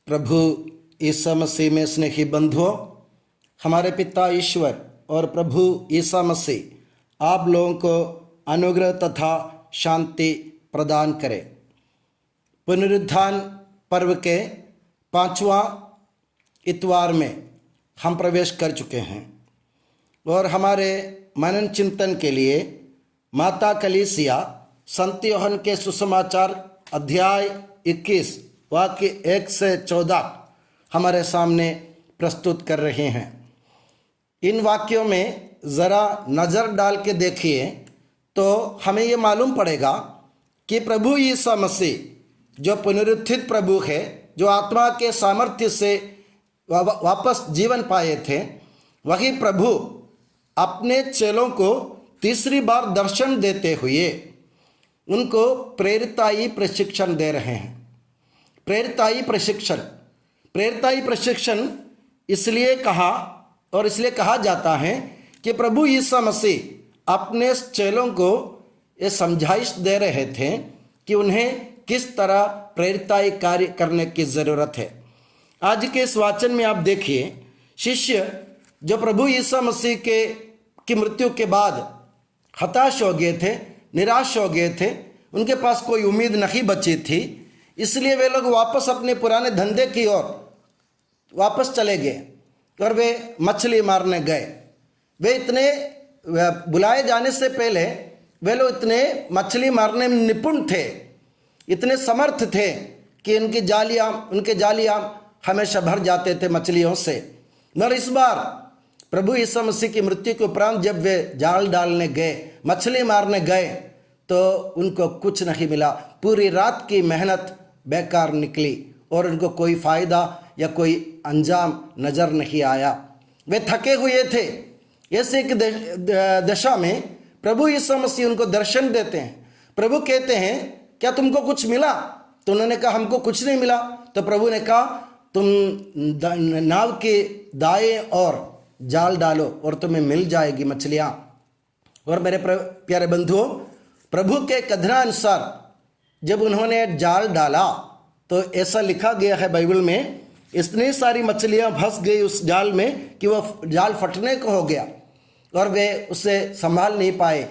प्रभु ईसा मसीह में स्नेही बंधुओं, हमारे पिता ईश्वर और प्रभु ईसा मसीह आप लोगों को अनुग्रह तथा शांति प्रदान करें। पुनरुत्थान पर्व के 5वां इतवार में हम प्रवेश कर चुके हैं और हमारे मनन चिंतन के लिए माता कलीसिया संत यूहन्ना के सुसमाचार अध्याय 21 वाक्य 1 से 14 हमारे सामने प्रस्तुत कर रहे हैं। इन वाक्यों में ज़रा नज़र डाल के देखिए तो हमें ये मालूम पड़ेगा कि प्रभु ईसा मसीह जो पुनरुत्थित प्रभु है, जो आत्मा के सामर्थ्य से वापस जीवन पाए थे, वही प्रभु अपने चेलों को तीसरी बार दर्शन देते हुए उनको प्रेरिताई प्रशिक्षण दे रहे हैं। प्रेरिताई प्रशिक्षण इसलिए कहा जाता है कि प्रभु यीशु मसीह अपने चेलों को ये समझाइश दे रहे थे कि उन्हें किस तरह प्रेरिताई कार्य करने की ज़रूरत है। आज के इस वाचन में आप देखिए, शिष्य जो प्रभु यीशु मसीह की मृत्यु के बाद हताश हो गए थे, निराश हो गए थे, उनके पास कोई उम्मीद नहीं बची थी, इसलिए वे लोग वापस अपने पुराने धंधे की ओर वापस चले गए और वे मछली मारने गए। वे इतने बुलाए जाने से पहले वे लोग इतने मछली मारने में निपुण थे, इतने समर्थ थे कि उनके जालियां हमेशा भर जाते थे मछलियों से। मगर इस बार प्रभु यीशु मसीह की मृत्यु के उपरांत जब वे जाल डालने गए, मछली मारने गए, तो उनको कुछ नहीं मिला। पूरी रात की मेहनत बेकार निकली और उनको कोई फ़ायदा या कोई अंजाम नज़र नहीं आया। वे थके हुए थे। ऐसे एक दशा में प्रभु यीशु मसीह उनको दर्शन देते हैं। प्रभु कहते हैं, क्या तुमको कुछ मिला? तो उन्होंने कहा, हमको कुछ नहीं मिला। तो प्रभु ने कहा, तुम नाव के दाएं और जाल डालो और तुम्हें मिल जाएगी मछलियाँ। और मेरे प्यारे बंधुओं, प्रभु के कथनानुसार जब उन्होंने जाल डाला तो ऐसा लिखा गया है बाइबल में, इतनी सारी मछलियां फंस गई उस जाल में कि वह जाल फटने को हो गया और वे उसे संभाल नहीं पाए।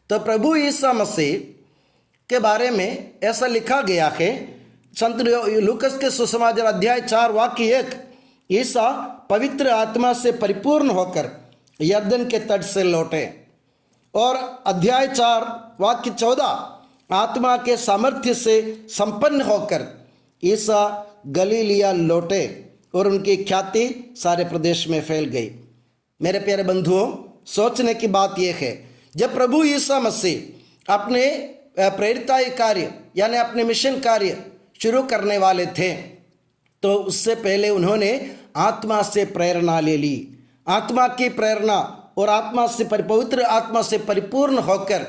तो प्रभु ईसा मसीह के बारे में ऐसा लिखा गया है, संत लूकस के सुसमाचार अध्याय 4 वाक्य 1, ईसा पवित्र आत्मा से परिपूर्ण होकर यरदन के तट से लौटे। और अध्याय 4 वाक्य 14, आत्मा के सामर्थ्य से संपन्न होकर ईसा गलीलिया लौटे और उनकी ख्याति सारे प्रदेश में फैल गई। मेरे प्यारे बंधुओं, सोचने की बात यह है, जब प्रभु ईसा मसीह अपने प्रेरिताई कार्य यानी अपने मिशन कार्य शुरू करने वाले थे, तो उससे पहले उन्होंने आत्मा से प्रेरणा ले ली। आत्मा की प्रेरणा और पवित्र आत्मा से परिपूर्ण होकर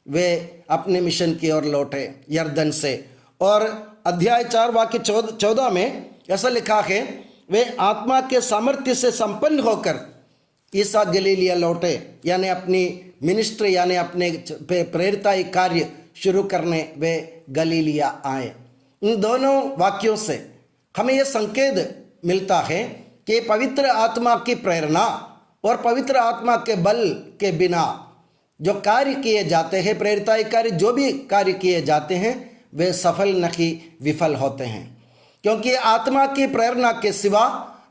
वे अपने मिशन की ओर लौटे यरदन से। और अध्याय 4 वाक्य 14 में ऐसा लिखा है, वे आत्मा के सामर्थ्य से संपन्न होकर ईसा गलीलिया लौटे, यानी अपनी मिनिस्ट्री यानी अपने प्रेरिताई कार्य शुरू करने वे गलीलिया आए। इन दोनों वाक्यों से हमें यह संकेत मिलता है कि पवित्र आत्मा की प्रेरणा और पवित्र आत्मा के बल के बिना जो कार्य किए जाते हैं, प्रेरिताई कार्य जो भी कार्य किए जाते हैं, वे सफल नहीं विफल होते हैं। क्योंकि आत्मा की प्रेरणा के सिवा,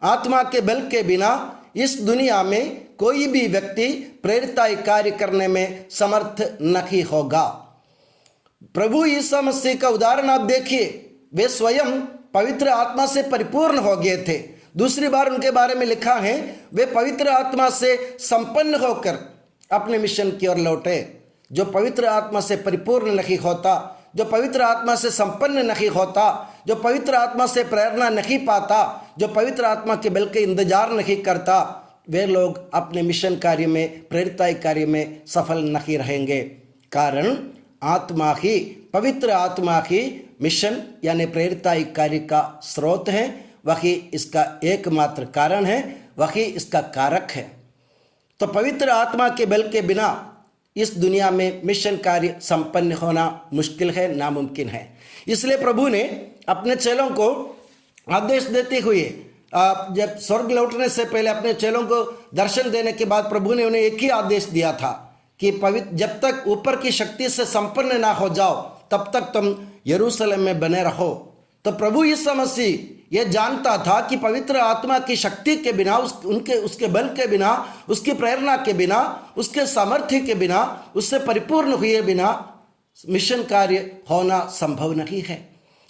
आत्मा के बल के बिना इस दुनिया में कोई भी व्यक्ति प्रेरिताई कार्य करने में समर्थ नहीं होगा। प्रभु यीशु मसीह का उदाहरण आप देखिए, वे स्वयं पवित्र आत्मा से परिपूर्ण हो गए थे। दूसरी बार उनके बारे में लिखा है, वे पवित्र आत्मा से संपन्न होकर अपने मिशन की ओर लौटे। जो पवित्र आत्मा से परिपूर्ण नहीं होता, जो पवित्र आत्मा से संपन्न नहीं होता, जो पवित्र आत्मा से प्रेरणा नहीं पाता, जो पवित्र आत्मा के बल के इंतजार नहीं करता, वे लोग अपने मिशन कार्य में, प्रेरिताई कार्य में सफल नहीं रहेंगे। कारण आत्मा ही, पवित्र आत्मा ही मिशन यानी प्रेरिताई कार्य का स्रोत है। वही इसका एकमात्र कारण है, वही इसका कारक है। तो पवित्र आत्मा के बल के बिना इस दुनिया में मिशन कार्य संपन्न होना मुश्किल है, नामुमकिन है। इसलिए प्रभु ने अपने चेलों को आदेश देते हुए जब स्वर्ग लौटने से पहले अपने चेलों को दर्शन देने के बाद प्रभु ने उन्हें एक ही आदेश दिया था कि जब तक ऊपर की शक्ति से संपन्न ना हो जाओ तब तक तुम यरूशलेम में बने रहो। तो प्रभु यीशु मसीह यह जानता था कि पवित्र आत्मा की शक्ति के बिना, उसके बल के बिना, उसकी प्रेरणा के बिना, उसके सामर्थ्य के बिना, उससे परिपूर्ण हुए बिना मिशन कार्य होना संभव नहीं है।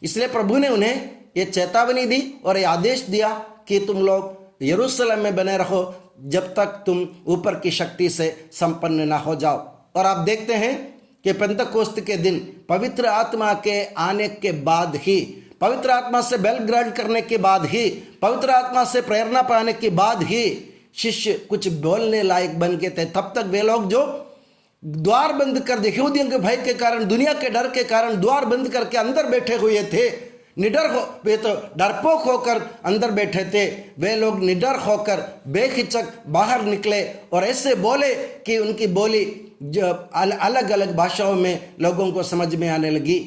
इसलिए प्रभु ने उन्हें ये चेतावनी दी और ये आदेश दिया कि तुम लोग यरूशलेम में बने रहो जब तक तुम ऊपर की शक्ति से संपन्न ना हो जाओ। और आप देखते हैं कि पेंतकोस्त के दिन पवित्र आत्मा के आने के बाद ही, पवित्र आत्मा से बल ग्रहण करने के बाद ही, पवित्र आत्मा से प्रेरणा पाने के बाद ही शिष्य कुछ बोलने लायक बन गए थे। तब तक वे लोग जो द्वार बंद कर दे, यहूदियों के भय के कारण, दुनिया के डर के कारण द्वार बंद करके अंदर बैठे हुए थे, निडर हो, वे तो डरपोक होकर अंदर बैठे थे, वे लोग निडर होकर बेहिचक बाहर निकले और ऐसे बोले कि उनकी बोली जो अलग अलग भाषाओं में लोगों को समझ में आने लगी।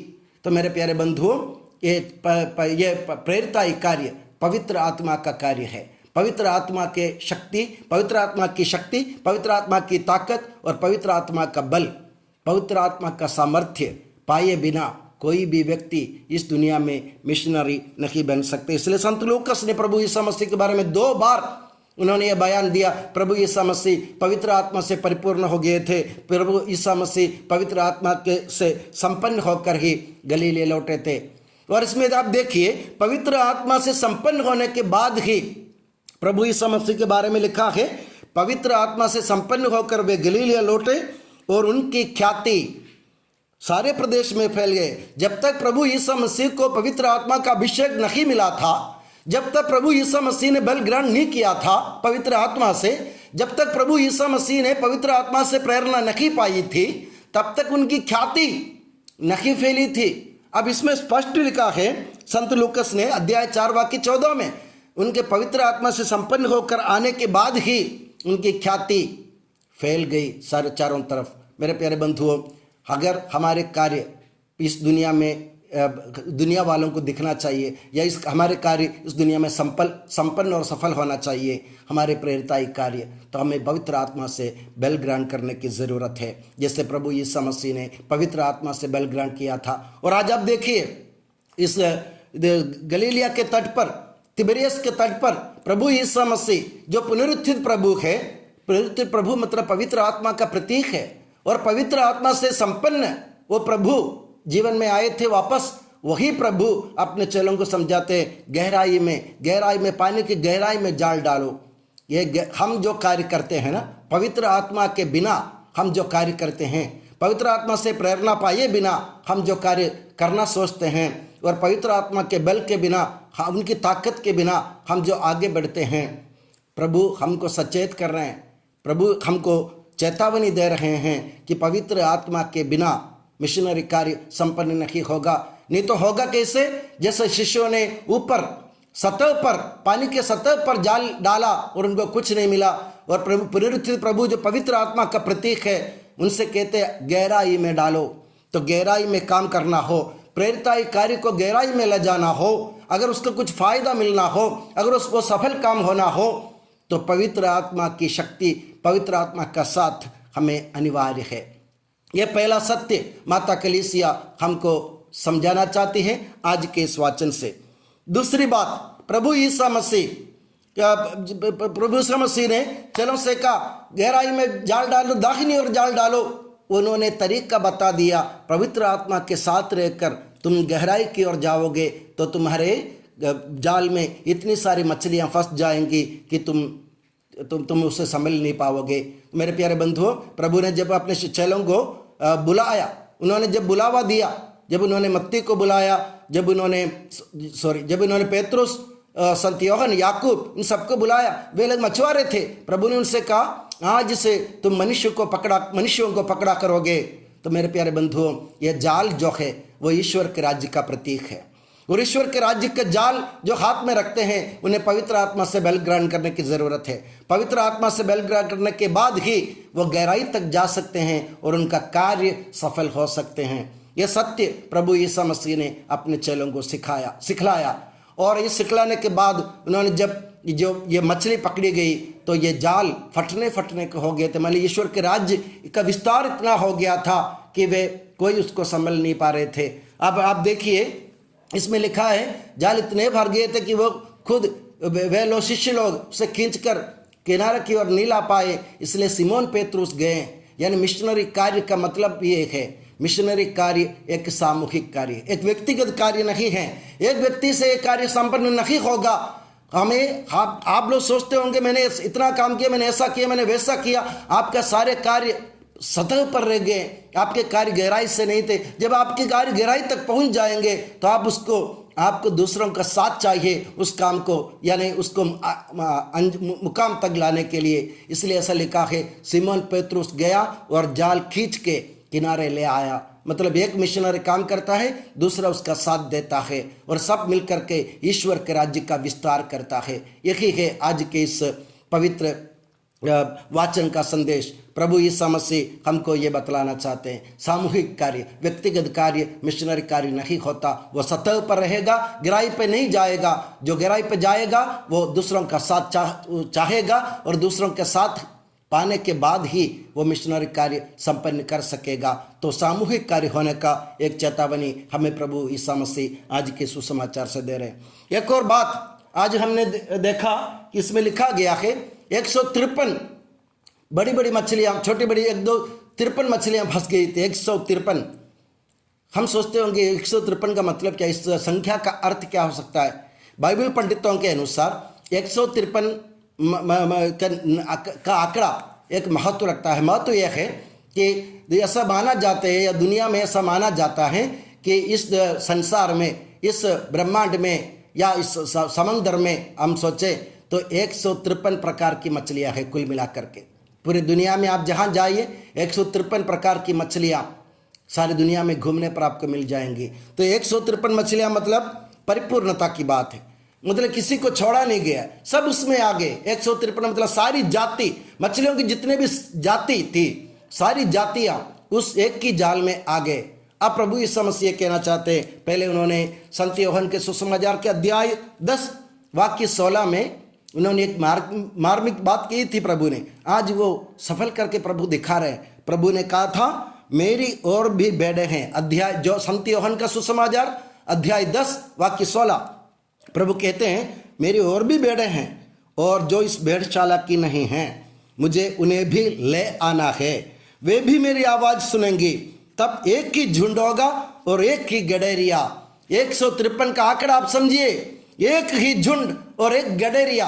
तो मेरे प्यारे बंधुओं, ये प्रेरिताई कार्य पवित्र आत्मा का कार्य है। पवित्र आत्मा के शक्ति, पवित्र आत्मा की शक्ति, पवित्र आत्मा की ताकत और पवित्र आत्मा का बल, पवित्र आत्मा का सामर्थ्य पाए बिना कोई भी व्यक्ति इस दुनिया में मिशनरी नहीं बन सकते। इसलिए संत लूकस ने प्रभु यीशु मसीह के बारे में 2 बार उन्होंने यह बयान दिया, प्रभु यीशु मसीह पवित्र आत्मा से परिपूर्ण हो गए थे, प्रभु यीशु मसीह पवित्र आत्मा के से संपन्न होकर ही गलीले लौटे थे। और इसमें आप देखिए, पवित्र आत्मा से संपन्न होने के बाद ही प्रभु यीशु मसीह के बारे में लिखा है, पवित्र आत्मा से संपन्न होकर वे गलीले लौटे और उनकी ख्याति सारे प्रदेश में फैल गए। जब तक प्रभु यीशु मसीह को पवित्र आत्मा का अभिषेक नहीं मिला था, जब तक प्रभु यीशु मसीह ने बल ग्रहण नहीं किया था पवित्र आत्मा से, जब तक प्रभु यीशु मसीह ने पवित्र आत्मा से प्रेरणा नहीं पाई थी, तब तक उनकी ख्याति नहीं फैली थी। अब इसमें स्पष्ट लिखा है संत लूकस ने अध्याय 4 वाक्य 14 में, उनके पवित्र आत्मा से संपन्न होकर आने के बाद ही उनकी ख्याति फैल गई सारे चारों तरफ। मेरे प्यारे बंधुओं, अगर हमारे कार्य इस दुनिया में दुनिया वालों को दिखना चाहिए या हमारे कार्य इस दुनिया में संपन्न और सफल होना चाहिए, हमारे प्रेरिताई कार्य, तो हमें पवित्र आत्मा से बल ग्रहण करने की ज़रूरत है, जैसे प्रभु यीशु मसीह ने पवित्र आत्मा से बल ग्रहण किया था। और आज आप देखिए, इस गलीलिया के तट पर, तिबेरियस के तट पर प्रभु यीशु मसीह जो पुनरुत्थित प्रभु है, पुनरुत्थित प्रभु मतलब पवित्र आत्मा का प्रतीक है, और पवित्र आत्मा से संपन्न वो प्रभु जीवन में आए थे वापस। वही प्रभु अपने चेलों को समझाते हैं, गहराई में, पानी की गहराई में जाल डालो। ये हम जो कार्य करते हैं ना, पवित्र आत्मा के बिना हम जो कार्य करते हैं, पवित्र आत्मा से प्रेरणा पाए बिना हम जो कार्य करना सोचते हैं, और पवित्र आत्मा के बल के बिना, उनकी ताकत के बिना हम जो आगे बढ़ते हैं, प्रभु हमको सचेत कर रहे हैं, प्रभु हमको चेतावनी दे रहे हैं कि पवित्र आत्मा के बिना मिशनरी कार्य संपन्न नहीं होगा। नहीं तो होगा कैसे? जैसे शिष्यों ने ऊपर सतह पर, पानी के सतह पर जाल डाला और उनको कुछ नहीं मिला, और प्रभु पुनरुत्थित प्रभु जो पवित्र आत्मा का प्रतीक है, उनसे कहते गहराई में डालो। तो गहराई में काम करना हो, प्रेरिताई कार्य को गहराई में ले जाना हो, अगर उसका कुछ फायदा मिलना हो, अगर उसको सफल काम होना हो, तो पवित्र आत्मा की शक्ति, पवित्र आत्मा का साथ हमें अनिवार्य है। यह पहला सत्य माता कलीसिया हमको समझाना चाहती है आज के इस वाचन से। दूसरी बात, प्रभु यीशु मसीह ने चलों से कहा गहराई में जाल डालो, दाहिनी ओर जाल डालो। उन्होंने तरीका बता दिया, पवित्र आत्मा के साथ रहकर तुम गहराई की ओर जाओगे तो तुम्हारे जाल में इतनी सारी मछलियां फंस जाएंगी कि तुम उससे संभल नहीं पाओगे। मेरे प्यारे बंधुओं, प्रभु ने जब अपने चेलों को बुलाया, उन्होंने जब बुलावा दिया, जब उन्होंने मत्ती को बुलाया, जब उन्होंने पेतरुस, संत योहन, याकूब, इन सबको बुलाया, वे लोग मछुआरे थे। प्रभु ने उनसे कहा आज से तुम मनुष्यों को पकड़ा करोगे। तो मेरे प्यारे बंधुओं, यह जाल जो है वो ईश्वर के राज्य का प्रतीक है, और ईश्वर के राज्य के जाल जो हाथ में रखते हैं उन्हें पवित्र आत्मा से बल ग्रहण करने की ज़रूरत है। पवित्र आत्मा से बल ग्रहण करने के बाद ही वो गहराई तक जा सकते हैं और उनका कार्य सफल हो सकते हैं। यह सत्य प्रभु यीशु मसीह ने अपने चेलों को सिखाया। और ये सिखलाने के बाद उन्होंने जब जो ये मछली पकड़ी गई तो ये जाल फटने को हो गए थे। मतलब ईश्वर के राज्य का विस्तार इतना हो गया था कि वे कोई उसको संभल नहीं पा रहे थे। अब आप देखिए इसमें लिखा है जाल इतने भर गए थे कि वो खुद वे लोग शिष्य लोग उसे खींचकर किनारे की ओर नहीं ला पाए, इसलिए सिमोन पेतरुस गए। यानी मिशनरी कार्य का मतलब ये है, मिशनरी कार्य एक सामूहिक कार्य, एक व्यक्तिगत कार्य नहीं है। एक व्यक्ति से एक कार्य संपन्न नहीं होगा। हमें आप लोग सोचते होंगे मैंने इतना काम किया, मैंने ऐसा किया, मैंने वैसा किया, आपका सारे कार्य सतह पर रह गए, आपके कार्य गहराई से नहीं थे। जब आपके कार्य गहराई तक पहुंच जाएंगे तो आपको दूसरों का साथ चाहिए उस काम को, यानी उसको मुकाम तक लाने के लिए। इसलिए ऐसा लिखा है सिमोन पेतरुस गया और जाल खींच के किनारे ले आया। मतलब एक मिशनरी काम करता है, दूसरा उसका साथ देता है और सब मिलकर के ईश्वर के राज्य का विस्तार करता है। यही है आज के इस पवित्र वाचन का संदेश। प्रभु यीशु मसीह हमको ये बतलाना चाहते हैं, सामूहिक कार्य, व्यक्तिगत कार्य, मिशनरी कार्य नहीं होता। वो सतह पर रहेगा, गहराई पे नहीं जाएगा। जो गहराई पे जाएगा वो दूसरों का साथ चाहेगा और दूसरों के साथ पाने के बाद ही वो मिशनरी कार्य संपन्न कर सकेगा। तो सामूहिक कार्य होने का एक चेतावनी हमें प्रभु यीशु मसीह आज के सुसमाचार से दे रहे हैं। एक और बात आज हमने देखा कि इसमें लिखा गया है 153 बड़ी बड़ी मछलियाँ, छोटी बड़ी 1-2-53 मछलियाँ फंस गई थी। 153। हम सोचते होंगे 153 का मतलब क्या, इस संख्या का अर्थ क्या हो सकता है? बाइबल पंडितों के अनुसार 153 का आंकड़ा एक महत्व रखता है। महत्व यह है कि ऐसा माना जाता है या दुनिया में ऐसा माना जाता है कि इस संसार में, इस ब्रह्मांड में या इस समंदर में हम सोचे तो 153 प्रकार की मछलियां हैं कुल मिलाकर के। पूरी दुनिया में आप जहां जाइए 153 प्रकार की मछलियां सारी दुनिया में घूमने पर आपको मिल जाएंगी। तो 153 मछलियां मतलब परिपूर्णता की बात है, मतलब किसी को छोड़ा नहीं गया, सब उसमें आ गए। 153 मतलब सारी जाति, मछलियों की जितने भी जाति थी सारी जातियां उस एक की जाल में आ गए। अब प्रभु यीशु मसीह कहना चाहते हैं, पहले उन्होंने संत यूहन्ना के सुसमाचार के अध्याय 10 वाक्य 16 में उन्होंने एक मार्मिक बात की थी प्रभु ने। आज वो सफल करके प्रभु दिखा रहे हैं। प्रभु ने कहा था मेरी और भी भेड़ें हैं, अध्याय जो संत यूहन्ना का सुसमाचार अध्याय 10 वाक्य 16। प्रभु कहते हैं मेरी और भी भेड़ें हैं और जो इस भेड़शाला की नहीं हैं, मुझे उन्हें भी ले आना है। वे भी मेरी आवाज़ सुनेंगी, तब एक ही झुंड होगा और एक ही गडेरिया। 153 का आंकड़ा आप समझिए, एक ही झुंड और एक गडेरिया।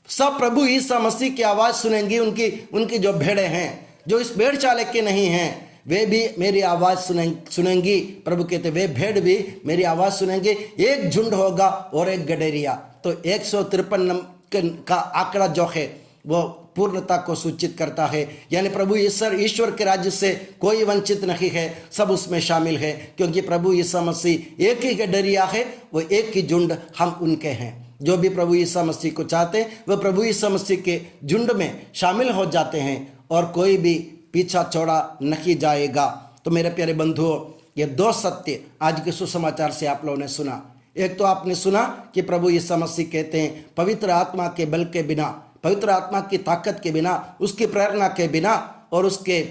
सब प्रभु यीशु मसीह की आवाज़ सुनेंगी। उनकी जो भेड़ें हैं जो इस भेड़शाला के नहीं हैं वे भी मेरी आवाज़ सुनेंगी। प्रभु कहते वे भेड़ भी मेरी आवाज़ सुनेंगे। एक झुंड होगा और एक गडेरिया। तो 153 का आंकड़ा जो है वो पूर्णता को सूचित करता है। यानी प्रभु ईश्वर के राज्य से कोई वंचित नहीं है, सब उसमें शामिल है, क्योंकि प्रभु यीशु मसीह एक ही गडेरिया है, वो एक ही झुंड हम उनके हैं। जो भी प्रभु यीशु मसीह को चाहते हैं वह प्रभु यीशु मसीह के झुंड में शामिल हो जाते हैं और कोई भी पीछा छोड़ा नहीं जाएगा। तो मेरे प्यारे बंधुओं, ये 2 सत्य आज के सुसमाचार से आप लोगों ने सुना। एक तो आपने सुना कि प्रभु यीशु मसीह कहते हैं पवित्र आत्मा के बल के बिना, पवित्र आत्मा की ताकत के बिना, उसकी प्रेरणा के बिना और उसके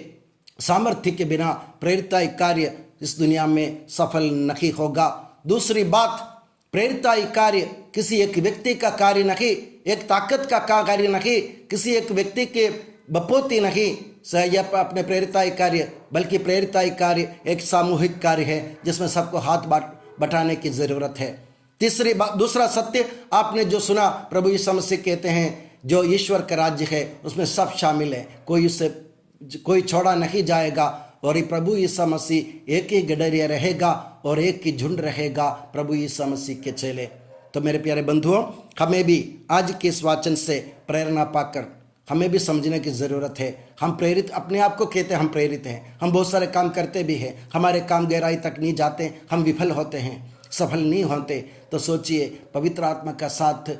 सामर्थ्य के बिना प्रेरिताई कार्य इस दुनिया में सफल नहीं होगा। दूसरी बात, प्रेरिताई कार्य किसी एक व्यक्ति का कार्य नहीं, एक ताकत का कार्य नहीं, किसी एक व्यक्ति के बपोती नहीं यह अपने प्रेरिताई कार्य, बल्कि प्रेरिताई कार्य एक सामूहिक कार्य है जिसमें सबको हाथ बटाने की ज़रूरत है। तीसरी बात, दूसरा सत्य आपने जो सुना, प्रभु यीशु मसीह कहते हैं जो ईश्वर का राज्य है उसमें सब शामिल है, कोई छोड़ा नहीं जाएगा। और ये प्रभु यीशु मसीह एक ही गडरिया रहेगा और एक ही झुंड रहेगा, प्रभु यीशु मसीह के चेले। तो मेरे प्यारे बंधुओं, हमें भी आज के इस वाचन से प्रेरणा पाकर हमें भी समझने की ज़रूरत है। हम प्रेरित, अपने आप को कहते हैं हम प्रेरित हैं, हम बहुत सारे काम करते भी हैं, हमारे काम गहराई तक नहीं जाते, हम विफल होते हैं, सफल नहीं होते। तो सोचिए पवित्र आत्मा का साथ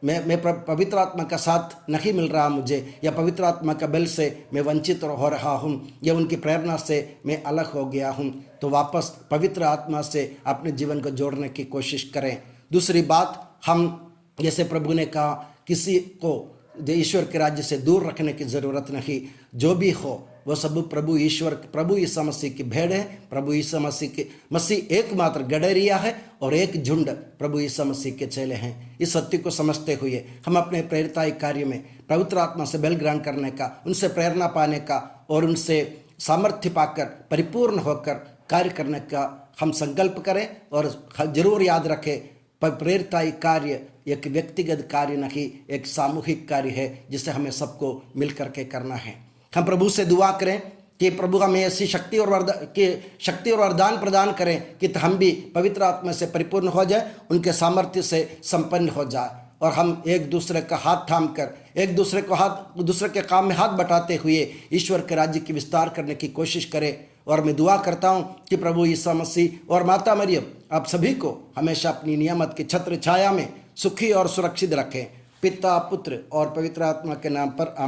मैं पवित्र आत्मा का साथ नहीं मिल रहा मुझे, या पवित्र आत्मा का बल से मैं वंचित हो रहा हूँ, या उनकी प्रेरणा से मैं अलग हो गया हूँ। तो वापस पवित्र आत्मा से अपने जीवन को जोड़ने की कोशिश करें। दूसरी बात, हम जैसे प्रभु ने कहा, किसी को ईश्वर के राज्य से दूर रखने की ज़रूरत नहीं। जो भी हो वो सब प्रभु ईसा मसीह की भेड़ है। प्रभु ईसा मसीह एकमात्र गडरिया है और एक झुंड प्रभु ईसा मसीह के चेले हैं। इस सत्य को समझते हुए हम अपने प्रेरिताई कार्य में पवित्र आत्मा से बल ग्रहण करने का, उनसे प्रेरणा पाने का और उनसे सामर्थ्य पाकर परिपूर्ण होकर कार्य करने का हम संकल्प करें। और जरूर याद रखें, प्रेरिताई कार्य एक व्यक्तिगत कार्य नहीं, एक सामूहिक कार्य है जिसे हमें सबको मिलकर के करना है। हम प्रभु से दुआ करें कि प्रभु हमें ऐसी शक्ति और वरदान प्रदान करें कि हम भी पवित्र आत्मा से परिपूर्ण हो जाए, उनके सामर्थ्य से संपन्न हो जाए और हम एक दूसरे का हाथ थाम कर एक दूसरे के काम में हाथ बटाते हुए ईश्वर के राज्य की विस्तार करने की कोशिश करें। और मैं दुआ करता हूँ कि प्रभु ईसा मसीह और माता मरियम आप सभी को हमेशा अपनी नियामत की छत्र छाया में सुखी और सुरक्षित रखें। पिता, पुत्र और पवित्र आत्मा के नाम पर आमीन।